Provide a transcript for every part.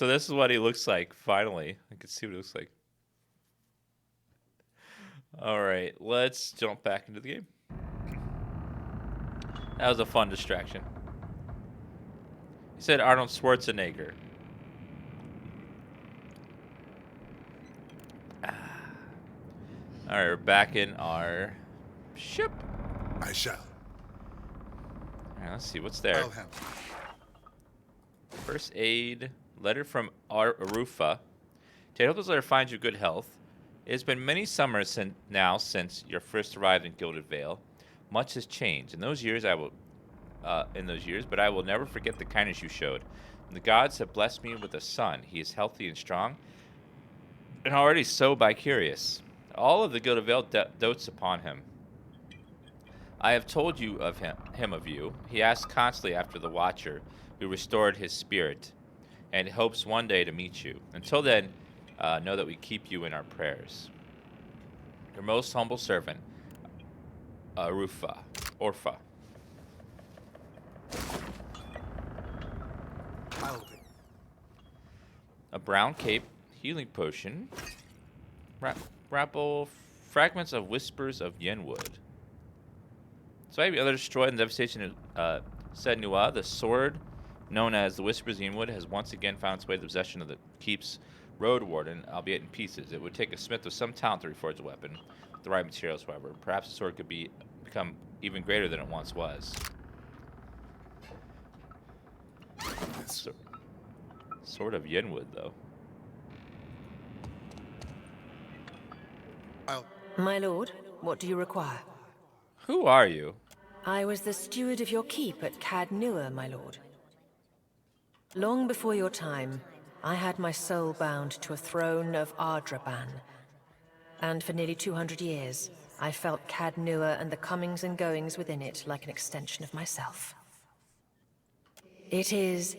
So this is what he looks like. Finally, I can see what he looks like. All right, let's jump back into the game. That was a fun distraction. He said Arnold Schwarzenegger. All right, we're back in our ship. I shall. All right, let's see what's there. I'll handle. First aid letter from Arufa. Tate, hope this letter finds you good health. It has been many summers since you first arrived in Gilded Vale. Much has changed. In those years, but I will never forget the kindness you showed. The gods have blessed me with a son. He is healthy and strong, and already so bi-curious. All of the Gilded Vale dotes upon him. I have told you of him of you. He asks constantly after the Watcher, who restored his spirit, and hopes one day to meet you. Until then, know that we keep you in our prayers. Your most humble servant, Orpha. I'll be. A brown cape, healing potion, grapple fragments of whispers of Yenwood. So maybe other destroyed in the devastation of Sednua, the sword known as the Whispers of Yenwood has once again found its way to the possession of the keep's road warden, albeit in pieces. It would take a smith with some talent to reforge a weapon. With the right materials, however. Perhaps the sword could become even greater than it once was. Sword of Yenwood, though. My lord, what do you require? Who are you? I was the steward of your keep at Cadnua, my lord. Long before your time, I had my soul bound to a throne of Ardraban. And for nearly 200 years, I felt Cadnua and the comings and goings within it like an extension of myself. It is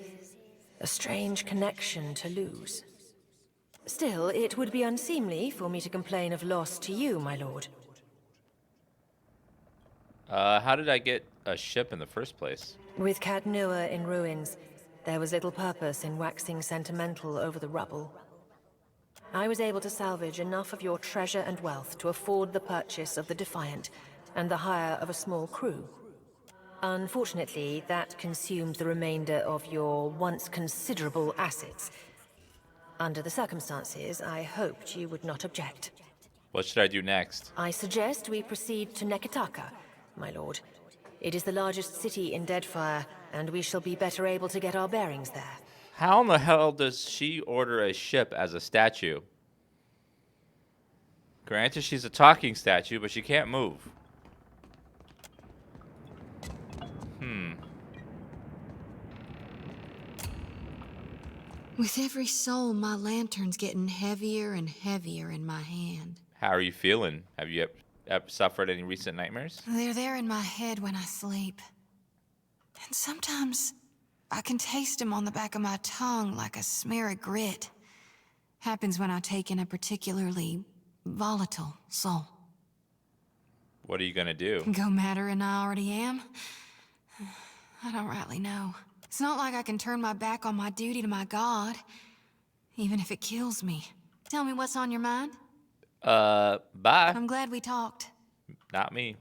a strange connection to lose. Still, it would be unseemly for me to complain of loss to you, my lord. How did I get a ship in the first place? With Cadnua in ruins, there was little purpose in waxing sentimental over the rubble. I was able to salvage enough of your treasure and wealth to afford the purchase of the Defiant and the hire of a small crew. Unfortunately, that consumed the remainder of your once considerable assets. Under the circumstances, I hoped you would not object. What should I do next? I suggest we proceed to Neketaka, my lord. It is the largest city in Deadfire, and we shall be better able to get our bearings there. How in the hell does she order a ship as a statue? Granted, she's a talking statue, but she can't move. With every soul, my lantern's getting heavier and heavier in my hand. How are you feeling? Have you suffered any recent nightmares? They're there in my head when I sleep. And sometimes I can taste them on the back of my tongue like a smear of grit. Happens when I take in a particularly volatile soul. What are you gonna do? Go madder than I already am? I don't rightly know. It's not like I can turn my back on my duty to my god, even if it kills me. Tell me what's on your mind? Bye. I'm glad we talked. Not me.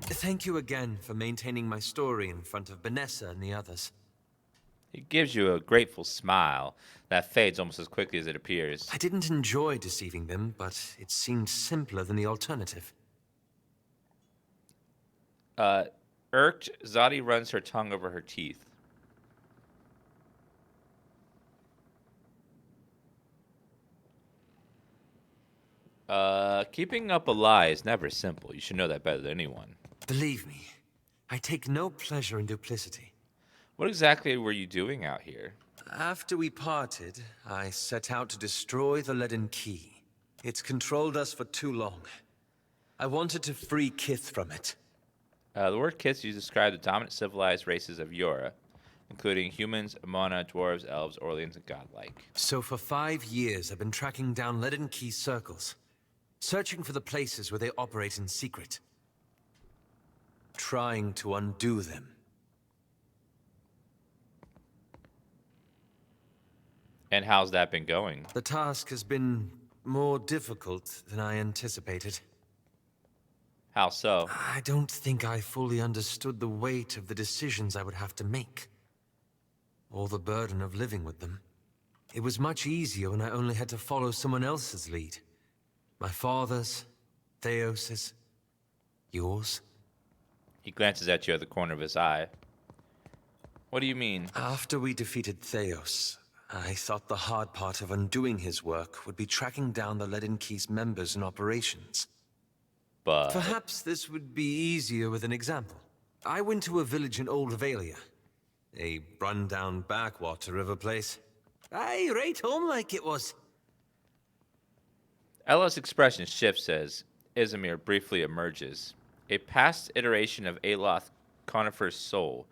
Thank you again for maintaining my story in front of Vanessa and the others. It gives you a grateful smile that fades almost as quickly as it appears. I didn't enjoy deceiving them, but it seemed simpler than the alternative. Irked, Zadi runs her tongue over her teeth. Keeping up a lie is never simple. You should know that better than anyone. Believe me, I take no pleasure in duplicity. What exactly were you doing out here? After we parted, I set out to destroy the Leaden Key. It's controlled us for too long. I wanted to free Kith from it. The word Kith you describe the dominant civilized races of Yora, including humans, Amana, dwarves, elves, Orleans, and godlike. So for 5 years, I've been tracking down Leaden Key circles, searching for the places where they operate in secret, trying to undo them. And how's that been going? The task has been more difficult than I anticipated. How so? I don't think I fully understood the weight of the decisions I would have to make, or the burden of living with them. It was much easier when I only had to follow someone else's lead. My father's, Theos's, yours. He glances at you at the corner of his eye. What do you mean? After we defeated Theos, I thought the hard part of undoing his work would be tracking down the Leaden Key's members and operations. But Perhaps this would be easier with an example. I went to a village in Old Valia, a run-down backwater river place. Aye, right home like it was. Ella's expression shifts as Izmir briefly emerges. A past iteration of Aloth Conifer's soul.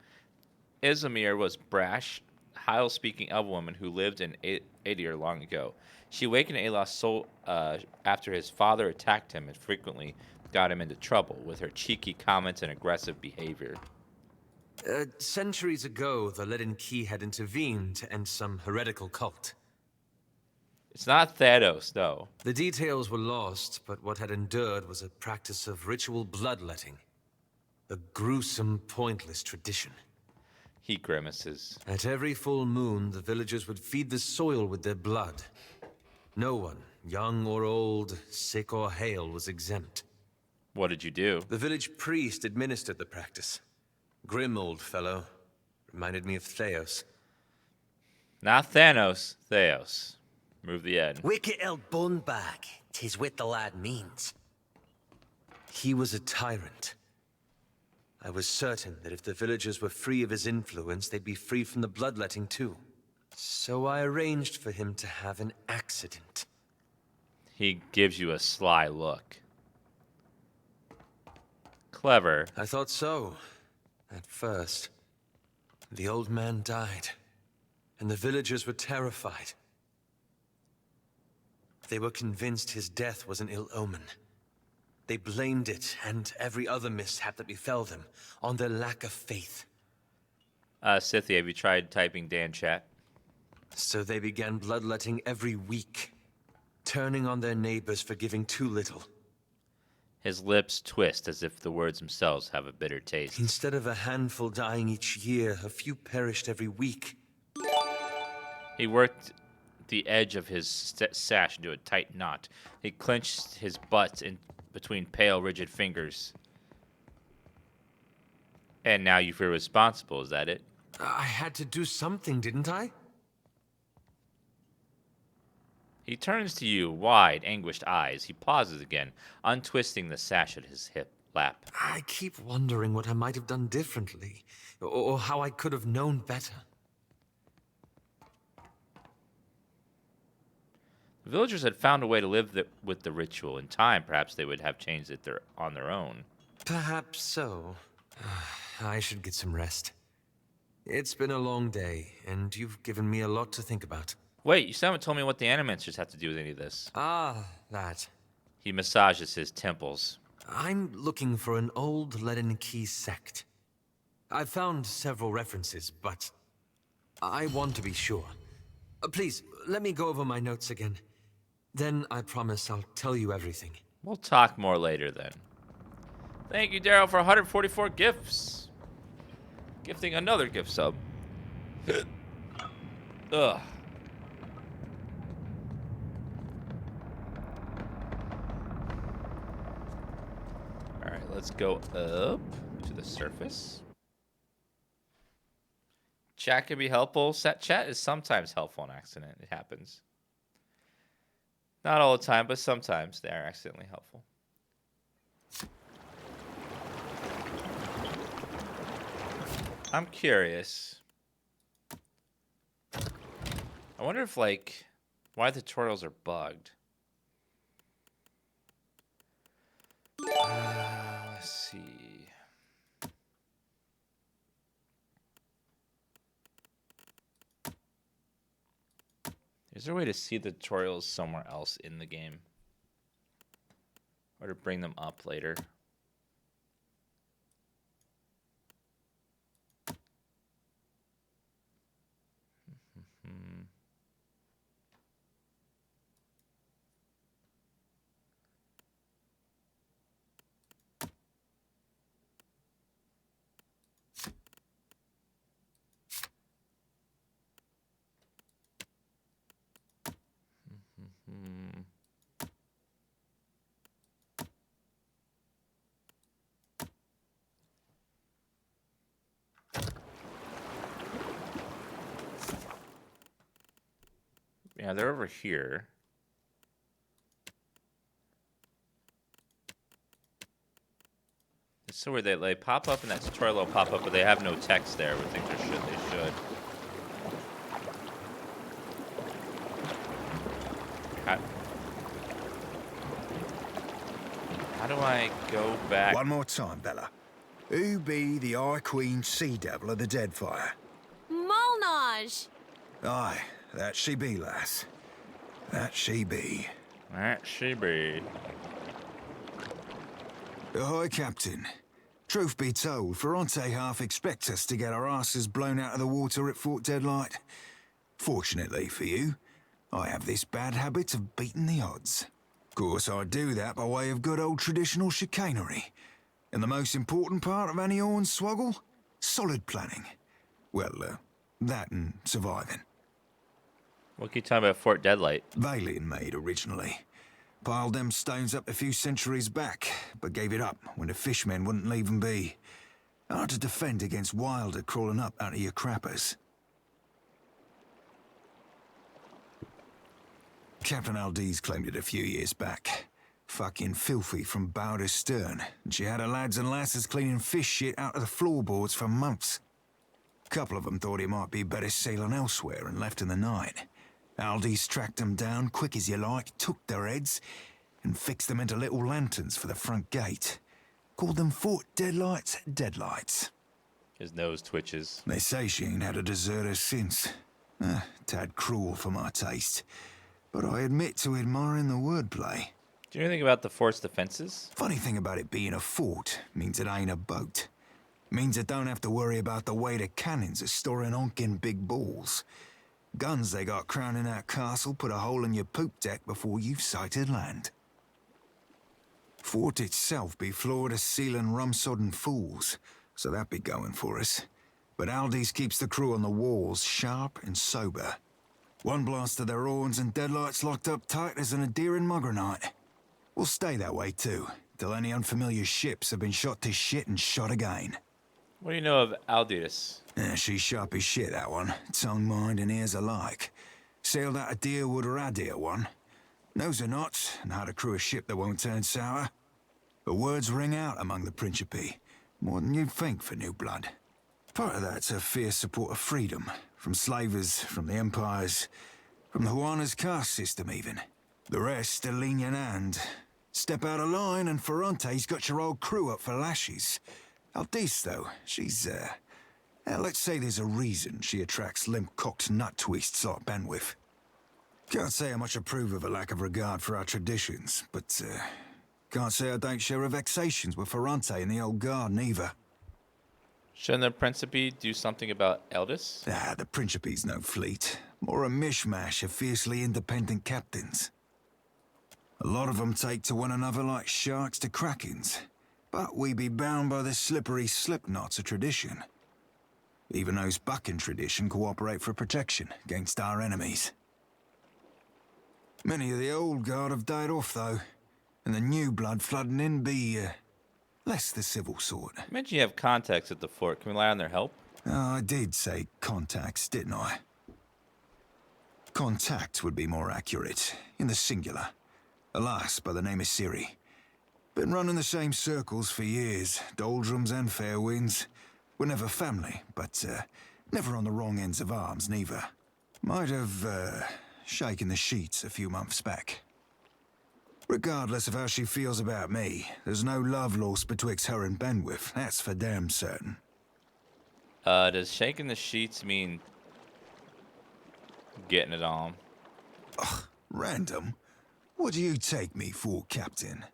Izmir was brash, Hyle-speaking elf-woman who lived in Adir long ago. She awakened Aloth's soul after his father attacked him and frequently got him into trouble with her cheeky comments and aggressive behavior. Centuries ago, the Leaden Key had intervened to end some heretical cult. It's not Thanos, no. The details were lost, but what had endured was a practice of ritual bloodletting. A gruesome, pointless tradition. He grimaces. At every full moon, the villagers would feed the soil with their blood. No one, young or old, sick or hale, was exempt. What did you do? The village priest administered the practice. Grim old fellow. Reminded me of Theos. Not Thanos, Theos. Move the end. Wicked el Bunbag, 'tis what the lad means. He was a tyrant. I was certain that if the villagers were free of his influence, they'd be free from the bloodletting too. So I arranged for him to have an accident. He gives you a sly look. Clever. I thought so, at first. The old man died, and the villagers were terrified. They were convinced his death was an ill omen. They blamed it, and every other mishap that befell them, on their lack of faith. Scythia, have you tried typing Dan chat? So they began bloodletting every week, turning on their neighbors for giving too little. His lips twist as if the words themselves have a bitter taste. Instead of a handful dying each year, a few perished every week. He worked the edge of his sash into a tight knot. He clenched his butt in between pale, rigid fingers. And now you feel responsible, is that it? I had to do something, didn't I? He turns to you, wide, anguished eyes. He pauses again, untwisting the sash at his hip lap. I keep wondering what I might have done differently, or how I could have known better. The villagers had found a way to live with the ritual. In time, perhaps they would have changed it on their own. Perhaps so. I should get some rest. It's been a long day, and you've given me a lot to think about. Wait, you still haven't told me what the Animancers have to do with any of this. Ah, that. He massages his temples. I'm looking for an old Leaden Key sect. I've found several references, but I want to be sure. Please, let me go over my notes again. Then I promise I'll tell you everything. We'll talk more later then. Thank you, Daryl, for 144 gifts. Gifting another gift sub. Ugh. Alright, let's go up to the surface. Chat can be helpful. Chat is sometimes helpful on accident. It happens. Not all the time, but sometimes they are accidentally helpful. I'm curious. I wonder if, like, why the tutorials are bugged. Let's see. Is there a way to see the tutorials somewhere else in the game? Or to bring them up later? Yeah, they're over here. It's so weird. They pop up in that tutorial, they'll pop up, but they have no text there. We think they should. How do I go back? One more time, Bella. Who be the Eye Queen Sea Devil of the Deadfire? Molnage! Aye, that she be, lass. That she be. That she be. Ahoy, Captain. Truth be told, Ferrante half expects us to get our asses blown out of the water at Fort Deadlight. Fortunately for you, I have this bad habit of beating the odds. Of course, I do that by way of good old traditional chicanery. And the most important part of any hornswoggle? Solid planning. Well, that and surviving. What can you tell me about Fort Deadlight? Valian made originally. Piled them stones up a few centuries back, but gave it up when the fishmen wouldn't leave them be. Hard to defend against wilder crawling up out of your crappers. Captain Aldiz claimed it a few years back. Fucking filthy from bow to stern, and she had her lads and lasses cleaning fish shit out of the floorboards for months. A couple of them thought it might be better sailing elsewhere and left in the night. Aldi's tracked them down quick as you like, took their heads, and fixed them into little lanterns for the front gate. Called them Fort Deadlight's Deadlights. His nose twitches. They say she ain't had a deserter since. Tad cruel for my taste. But I admit to admiring the wordplay. Do you know anything about the fort's defenses? Funny thing about it being a fort means it ain't a boat. Means it don't have to worry about the way the cannons are storing honking big balls. Guns they got crowning that castle put a hole in your poop deck before you've sighted land. Fort itself be floor-to-ceiling rum-sodden fools, so that be going for us. But Aldi's keeps the crew on the walls sharp and sober. One blast of their horns and Deadlight's locked up tight as an endearing mugranite. We'll stay that way too, till any unfamiliar ships have been shot to shit and shot again. What do you know of Aldius? She's sharp as shit, that one. Tongue, mind, and ears alike. Sailed out of Deerwood or Adir one. Knows her knots, and how to crew a ship that won't turn sour. Her words ring out among the Principe, more than you'd think for new blood. Part of that's her fierce support of freedom, from slavers, from the empires, from the Juana's caste system even. The rest a lenient hand. Step out of line and Ferrante's got your old crew up for lashes. Aldiz, though, she's, let's say there's a reason she attracts limp-cocked nut twists like Benwith. Can't say I much approve of a lack of regard for our traditions, but, can't say I don't share her vexations with Ferrante and the old garden either. Shouldn't the Principe do something about Eldis? The Principe's no fleet. More a mishmash of fiercely independent captains. A lot of them take to one another like sharks to krakens. But we be bound by the slippery slip knots of tradition. Even those bucking tradition cooperate for protection against our enemies. Many of the old guard have died off, though. And the new blood flooding in be, less the civil sort. You mentioned you have contacts at the fort. Can we rely on their help? I did say contacts, didn't I? Contact would be more accurate, in the singular. A lass by the name of Ciri. Been running the same circles for years, doldrums and fair winds. We're never family, but never on the wrong ends of arms, neither. Might have shaken the sheets a few months back. Regardless of how she feels about me, there's no love lost betwixt her and Benwith, that's for damn certain. Does shaking the sheets mean getting it on? Random? What do you take me for, Captain?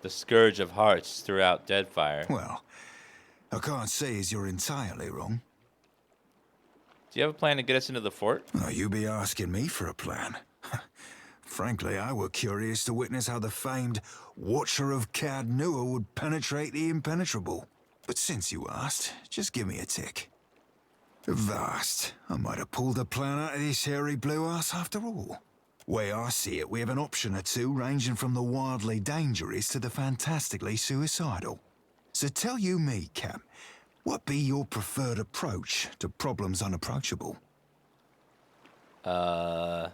The scourge of hearts throughout Deadfire. Well, I can't say as you're entirely wrong. Do you have a plan to get us into the fort? Oh, you be asking me for a plan. Frankly, I were curious to witness how the famed Watcher of Cad Nua would penetrate the impenetrable. But since you asked, just give me a tick. Vast. I might have pulled a plan out of this hairy blue ass after all. Way I see it, we have an option or two ranging from the wildly dangerous to the fantastically suicidal. So tell you me, Cap, what be your preferred approach to problems unapproachable? I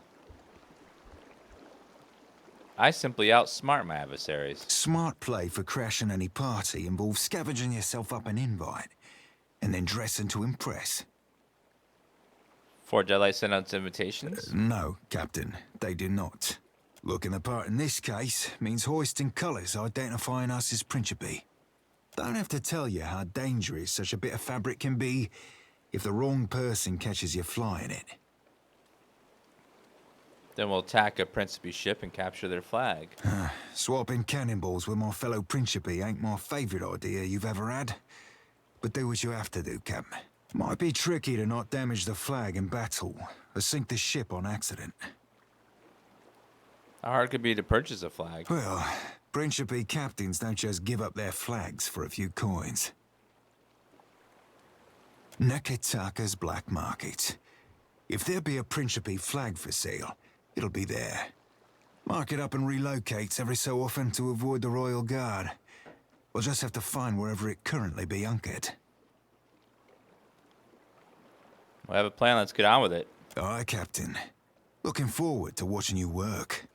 simply outsmart my adversaries. Smart play for crashing any party involves scavenging yourself up an invite, and then dressing to impress. Fort Deadlight send out invitations? No, Captain, they do not. Looking the part in this case means hoisting colours identifying us as Principe. Don't have to tell you how dangerous such a bit of fabric can be if the wrong person catches you flying it. Then we'll attack a Principe ship and capture their flag. Swapping cannonballs with my fellow Principe ain't my favourite idea you've ever had. But do what you have to do, Cap. Might be tricky to not damage the flag in battle, or sink the ship on accident. How hard could it be to purchase a flag? Well, Principe captains don't just give up their flags for a few coins. Neketaka's Black Market. If there be a Principe flag for sale, it'll be there. Mark it up and relocates every so often to avoid the Royal Guard. We'll just have to find wherever it currently be anchored. We'll have a plan, let's get on with it. Aye, Captain. Looking forward to watching you work.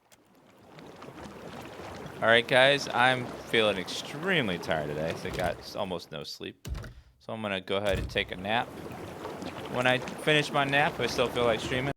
Alright guys, I'm feeling extremely tired today. I got almost no sleep. So I'm gonna go ahead and take a nap. When I finish my nap, I still feel like streaming.